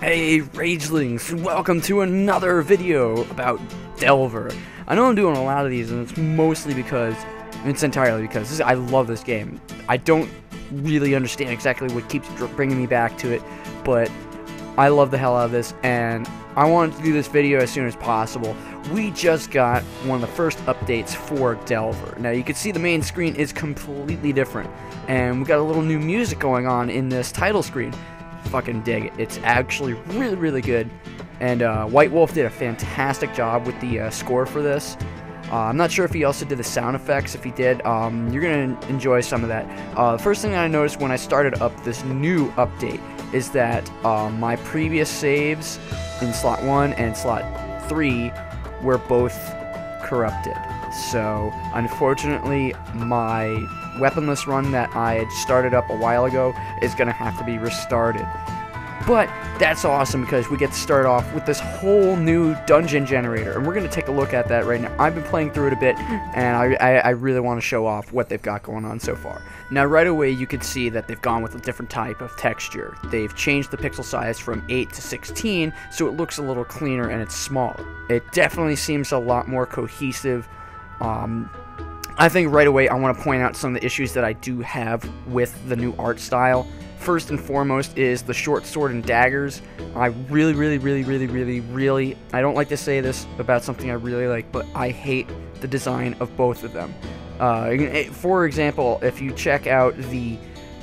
Hey Ragelings, welcome to another video about Delver. I know I'm doing a lot of these and it's mostly because, entirely because, I love this game. I don't really understand exactly what keeps bringing me back to it, but I love the hell out of this and I wanted to do this video as soon as possible. We just got one of the first updates for Delver. Now you can see the main screen is completely different and we got a little new music going on in this title screen. Fucking dig it. It's actually really good, and White Wolf did a fantastic job with the score for this. I'm not sure if he also did the sound effects. If he did, you're gonna enjoy some of that. The first thing I noticed when I started up this new update is that my previous saves in slot 1 and slot 3 were both corrupted. So unfortunately my weaponless run that I had started up a while ago is going to have to be restarted. But that's awesome because we get to start off with this whole new dungeon generator, and we're going to take a look at that right now. I've been playing through it a bit, and I really want to show off what they've got going on so far. Now right away you can see that they've gone with a different type of texture. They've changed the pixel size from 8 to 16, so it looks a little cleaner and it's smaller. It definitely seems a lot more cohesive. I think right away I want to point out some of the issues that I do have with the new art style. First and foremost is the short sword and daggers. I really, I don't like to say this about something I really like, but I hate the design of both of them. For example, if you check out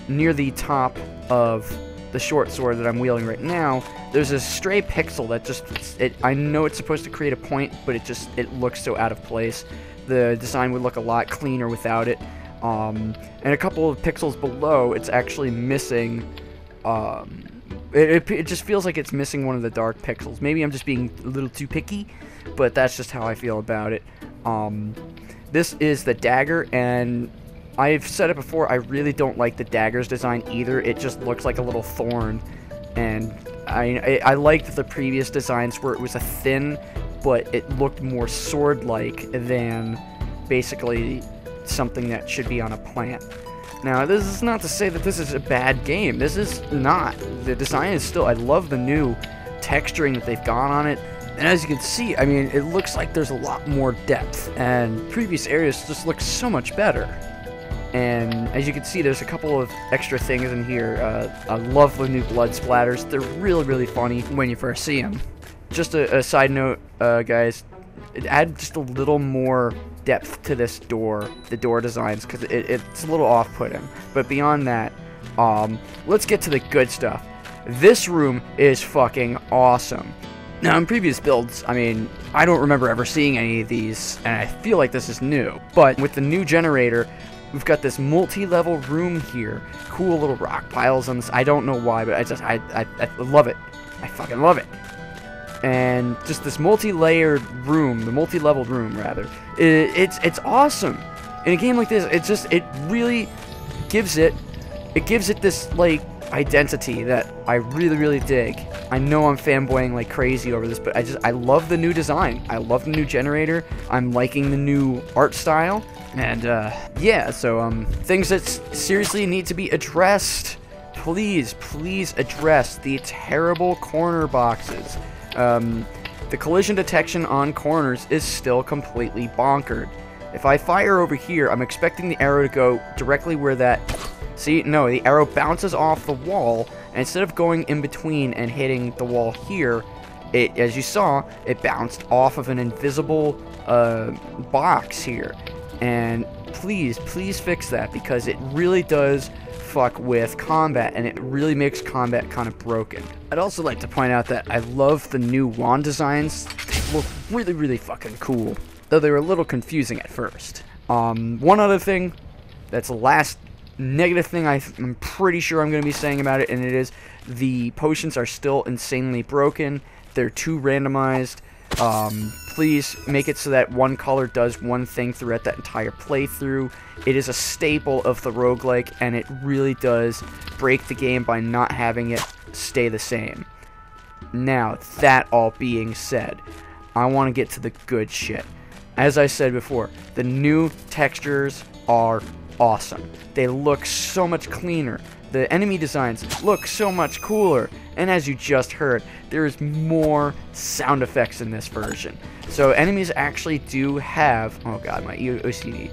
near the top of the short sword that I'm wielding right now, there's a stray pixel that I know it's supposed to create a point, but it looks so out of place. The design would look a lot cleaner without it. And a couple of pixels below, it's actually missing, it just feels like it's missing one of the dark pixels. Maybe I'm just being a little too picky, but that's just how I feel about it. This is the dagger, and I've said it before, I really don't like the dagger's design either. It just looks like a little thorn, and I liked the previous designs where it was a thin, but it looked more sword-like than basically something that should be on a plant. Now, this is not to say that this is a bad game. This is not. The design is still... I love the new texturing that they've gone on it. And as you can see, I mean, it looks like there's a lot more depth. And previous areas just look so much better. And as you can see, there's a couple of extra things in here. I love the new blood splatters. They're really funny when you first see them. Just a side note, guys, add just a little more depth to this door, the door designs, because it's a little off-putting. But beyond that, let's get to the good stuff. This room is fucking awesome. Now, in previous builds, I mean, I don't remember ever seeing any of these, and I feel like this is new. But with the new generator, we've got this multi-level room here. Cool little rock piles on this. I don't know why, but I love it. I fucking love it. And just this multi-layered room, the multi-leveled room rather, it's awesome. In a game like this, it really gives it this like identity that I really dig. I know I'm fanboying like crazy over this, but I love the new design. I love the new generator. I'm liking the new art style, and yeah. So things that seriously need to be addressed. Please address the terrible corner boxes. The collision detection on corners is still completely bonkered. If I fire over here, I'm expecting the arrow to go directly where that... See, no, the arrow bounces off the wall, and instead of going in between and hitting the wall here, as you saw, it bounced off of an invisible box here. And please fix that, because it really does fuck with combat, and it really makes combat kind of broken. I'd also like to point out that I love the new wand designs. They look really fucking cool, though they were a little confusing at first. One other thing, that's the last negative thing I'm pretty sure I'm going to be saying about it, and it is the potions are still insanely broken. They're too randomized. Please make it so that one color does one thing throughout that entire playthrough. It is a staple of the roguelike, and it really does break the game by not having it stay the same. Now, that all being said, I want to get to the good shit. As I said before, the new textures are awesome. They look so much cleaner. The enemy designs look so much cooler. And as you just heard, there's more sound effects in this version. So enemies actually do have, oh god, my OCD.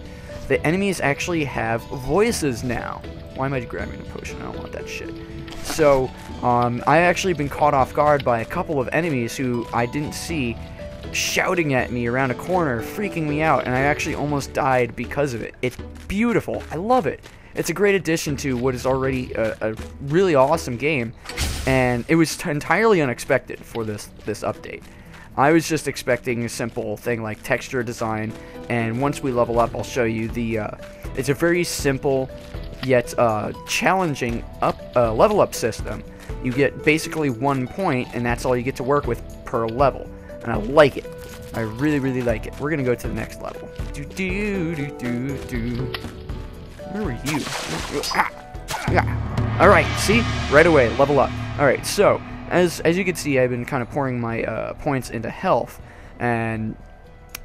The enemies actually have voices now. Why am I grabbing the potion? I don't want that shit. So, I actually been caught off guard by a couple of enemies who I didn't see shouting at me around a corner, freaking me out, and I actually almost died because of it. It's beautiful. I love it. It's a great addition to what is already a really awesome game, and it was entirely unexpected for this update. I was just expecting a simple thing like texture design, and once we level up, I'll show you the. It's a very simple yet challenging level up system. You get basically 1 point, and that's all you get to work with per level, and I like it. I really, really like it. We're gonna go to the next level. Where were you? Ah. All right, see, right away, level up. All right, so as you can see, I've been kind of pouring my points into health, and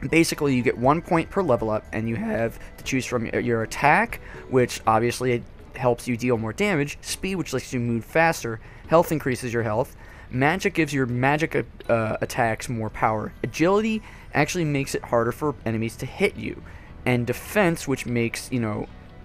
basically you get 1 point per level up, and you have to choose from your attack, which obviously helps you deal more damage, speed, which lets you move faster, health increases your health, magic gives your magic attacks more power, agility actually makes it harder for enemies to hit you, and defense, which makes,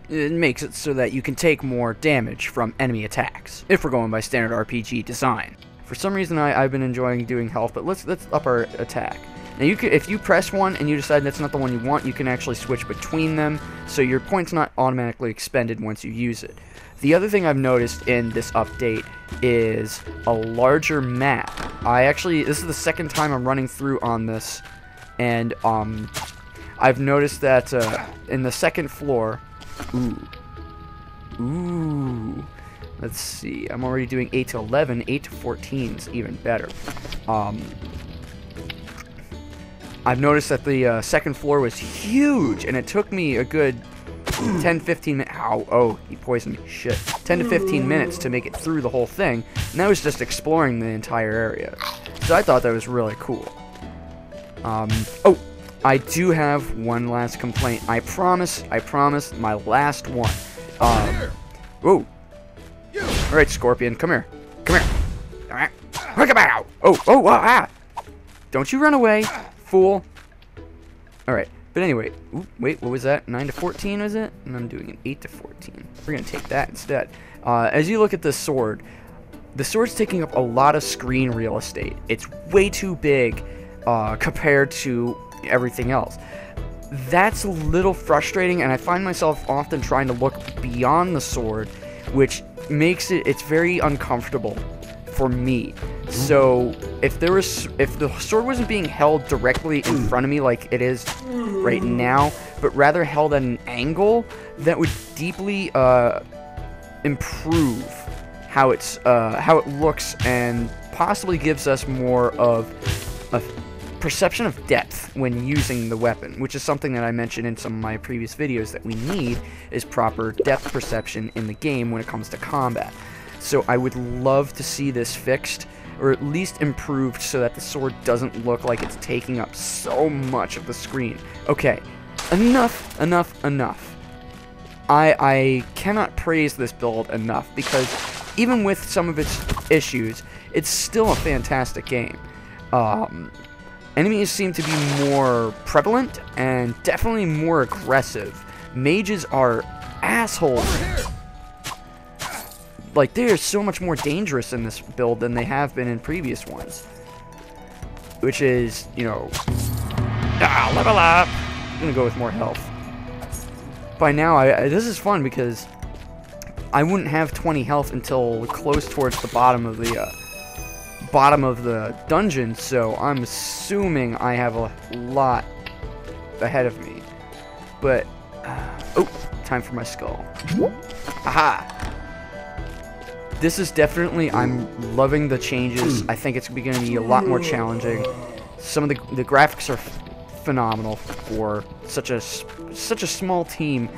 it makes it so that you can take more damage from enemy attacks, if we're going by standard RPG design. For some reason, I've been enjoying doing health, but let's up our attack. Now, if you press one and you decide that's not the one you want, you can actually switch between them, so your point's not automatically expended once you use it. The other thing I've noticed in this update is a larger map. This is the second time I'm running through on this, and I've noticed that in the second floor, ooh, let's see, I'm already doing 8 to 11, 8 to 14 is even better. I've noticed that the second floor was huge, and it took me a good 10-15 minutes. Ow, oh, he poisoned me. Shit. 10 to 15 minutes to make it through the whole thing, and that was just exploring the entire area. So I thought that was really cool. Oh, I do have one last complaint. I promise, my last one. Whoa. Alright, Scorpion, come here. Alright. Oh, ah! Don't you run away, fool. Alright, but anyway, wait, what was that? 9 to 14 was it? And I'm doing an 8 to 14. We're gonna take that instead. As you look at the sword's taking up a lot of screen real estate. It's way too big compared to everything else. That's a little frustrating, and I find myself often trying to look beyond the sword, which makes it's very uncomfortable for me. So if the sword wasn't being held directly in front of me like it is right now, but rather held at an angle, that would deeply improve how it looks, and possibly gives us more of a perception of depth when using the weapon, which is something that I mentioned in some of my previous videos that we need, is proper depth perception in the game when it comes to combat. So I would love to see this fixed, or at least improved, so that the sword doesn't look like it's taking up so much of the screen. Okay, enough. I cannot praise this build enough, because even with some of its issues, it's still a fantastic game. Enemies seem to be more prevalent and definitely more aggressive. Mages are assholes. Like, they are so much more dangerous in this build than they have been in previous ones. Which is, level up! I'm gonna go with more health. By now, this is fun because I wouldn't have 20 health until close towards the bottom of the dungeon, so I'm assuming I have a lot ahead of me. But, oh, time for my skull. Aha! This is definitely, I'm loving the changes. I think it's going to be a lot more challenging. Some of the graphics are phenomenal for such a small team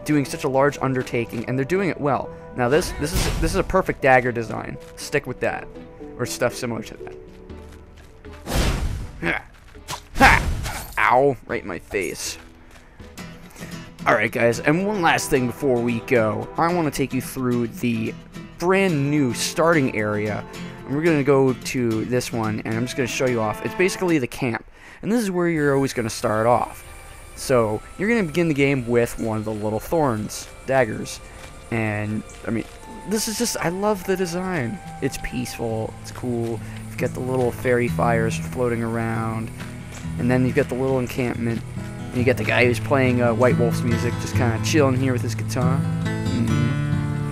doing such a large undertaking, and they're doing it well. Now this is a perfect dagger design. Stick with that, or stuff similar to that. Ha! Ow! Right in my face. Alright guys, and one last thing before we go. I want to take you through the brand new starting area. And we're going to go to this one, and I'm just going to show you off. It's basically the camp, and this is where you're always going to start off. So you're going to begin the game with one of the little thorns, daggers, and I mean, this is just, I love the design. It's peaceful, it's cool. You've got the little fairy fires floating around, and then you've got the little encampment, and you got the guy who's playing White Wolf's music, just kind of chilling here with his guitar.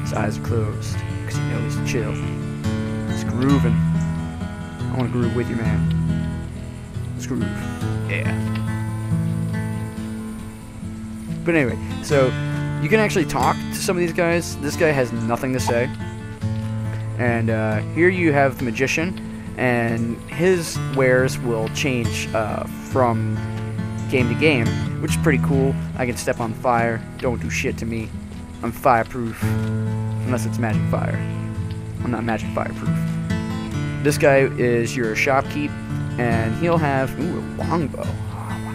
His eyes are closed, because he knows to chill. He's grooving. I want to groove with you, man. Let's groove. Yeah. But anyway, so you can actually talk to some of these guys. This guy has nothing to say. And here you have the magician, and his wares will change from game to game, which is pretty cool. I can step on fire. Don't do shit to me. I'm fireproof. Unless it's magic fire. I'm not magic fireproof. This guy is your shopkeep, and he'll have, ooh, a longbow.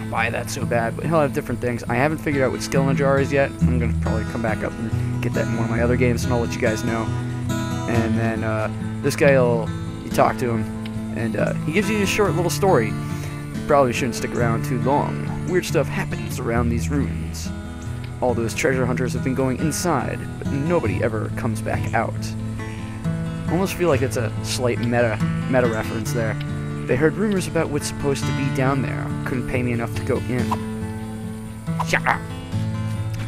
Buy that so bad, but he'll have different things. I haven't figured out what skill in a jar is yet. I'm gonna probably come back up and get that in one of my other games, and I'll let you guys know. And then this guy, you talk to him, and he gives you a short little story. You probably shouldn't stick around too long. Weird stuff happens around these ruins. All those treasure hunters have been going inside, but nobody ever comes back out. I almost feel like it's a slight meta reference there. They heard rumors about what's supposed to be down there. Couldn't pay me enough to go in. Shut up!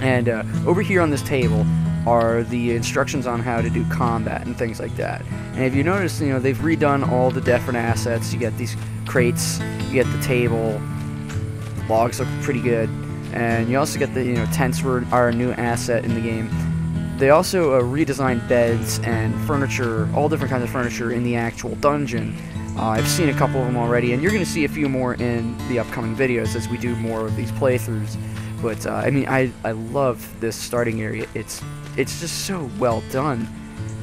And over here on this table are the instructions on how to do combat and things like that. And if you notice, you know, they've redone all the different assets. You get these crates, you get the table, the logs look pretty good, and you also get the, you know, tents are a new asset in the game. They also redesigned beds and furniture, all different kinds of furniture in the actual dungeon. I've seen a couple of them already, and you're going to see a few more in the upcoming videos as we do more of these playthroughs. But I mean, I love this starting area. It's just so well done,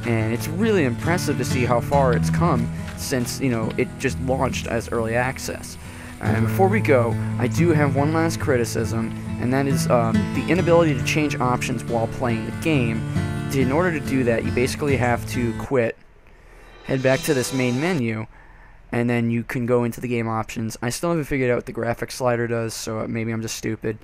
and it's really impressive to see how far it's come since, you know, it just launched as early access. And before we go, I do have one last criticism, and that is the inability to change options while playing the game. In order to do that, you basically have to quit, head back to this main menu, and then you can go into the game options. I still haven't figured out what the graphics slider does, so maybe I'm just stupid.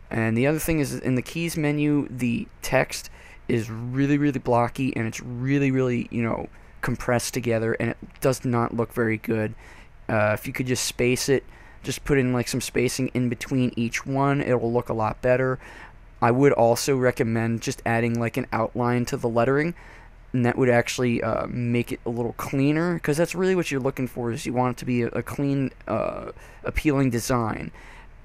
And the other thing is, in the keys menu, the text is really, really blocky, and it's really, really, you know, compressed together, and it does not look very good. If you could just space it, just put in like some spacing in between each one, it will look a lot better. I would also recommend just adding like an outline to the lettering, and that would actually make it a little cleaner, because that's really what you're looking for, is you want it to be a clean, appealing design.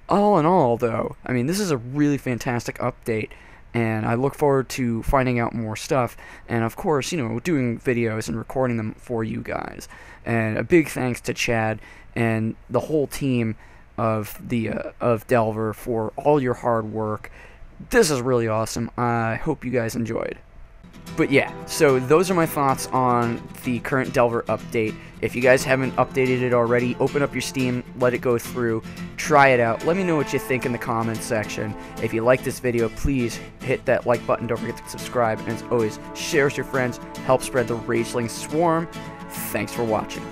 All in all, though, I mean, this is a really fantastic update, and I look forward to finding out more stuff, and of course, you know, doing videos and recording them for you guys. And a big thanks to Chad and the whole team of Delver for all your hard work. This is really awesome. I hope you guys enjoyed. But yeah, so those are my thoughts on the current Delver update. If you guys haven't updated it already, open up your Steam, let it go through, try it out. Let me know what you think in the comments section. If you like this video, please hit that like button. Don't forget to subscribe. And as always, share with your friends. Help spread the Rageling Swarm. Thanks for watching.